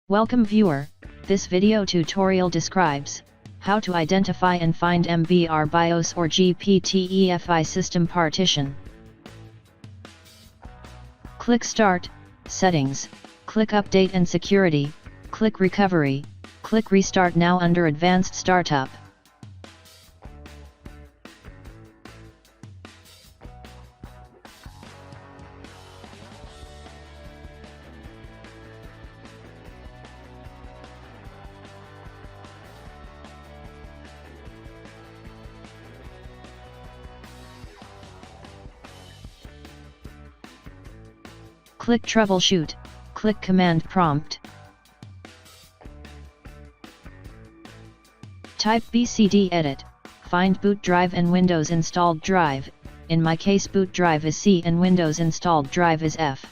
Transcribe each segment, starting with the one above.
Welcome viewer, this video tutorial describes how to identify and find MBR BIOS or GPT EFI system partition. Click Start, Settings, click Update and Security, click Recovery, click Restart Now under Advanced Startup. Click Troubleshoot, click Command Prompt. Type BCD Edit, find boot drive and Windows installed drive, in my case boot drive is C and Windows installed drive is F.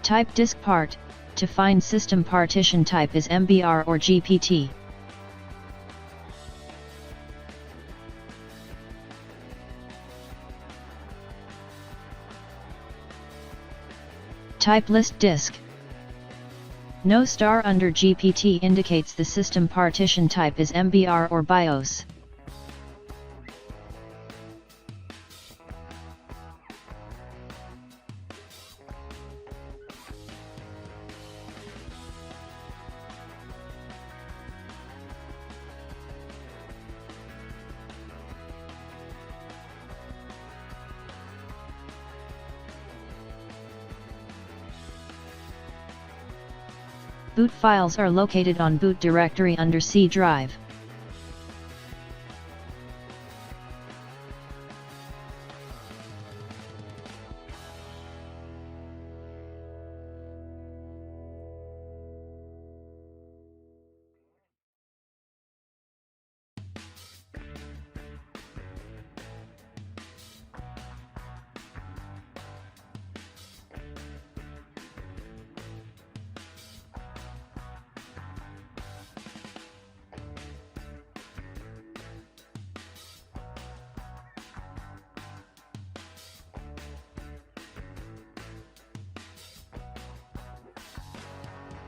Type disk part, to find system partition type is MBR or GPT. Type list disk. No star under GPT indicates the system partition type is MBR or BIOS. Boot files are located on boot directory under C drive.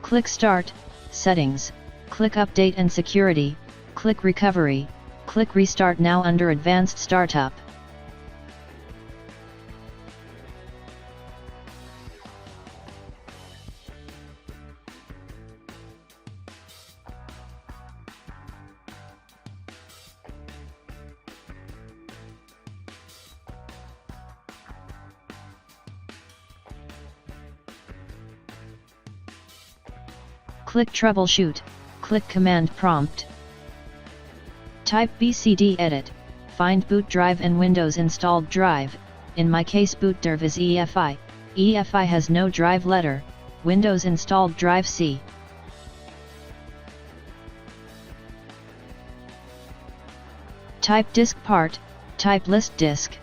Click Start, Settings, click Update and Security, click Recovery, click Restart Now under Advanced Startup. Click Troubleshoot, click Command Prompt. Type BCD Edit, find boot drive and Windows installed drive, in my case boot drive is EFI, EFI has no drive letter, Windows installed drive C. Type disk part, type list disk.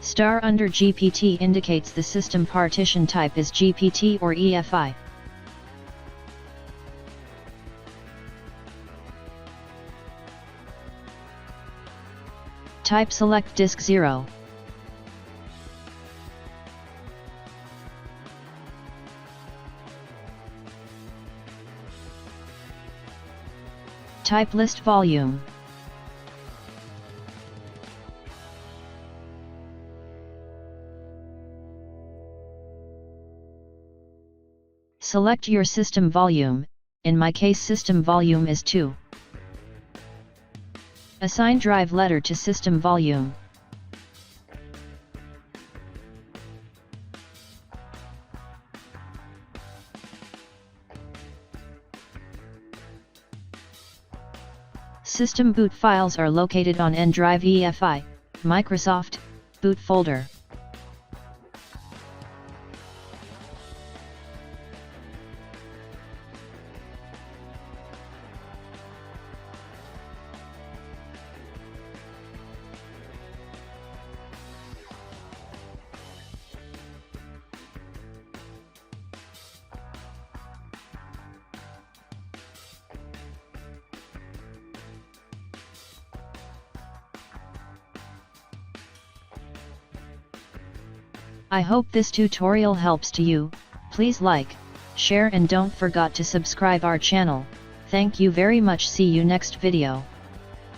Star under GPT indicates the system partition type is GPT or EFI. Type Select Disk 0. Type List Volume. Select your system volume, in my case system volume is 2. Assign drive letter to system volume. System boot files are located on N drive EFI, Microsoft, boot folder. I hope this tutorial helps to you. Please like, share and don't forget to subscribe our channel. Thank you very much. See you next video.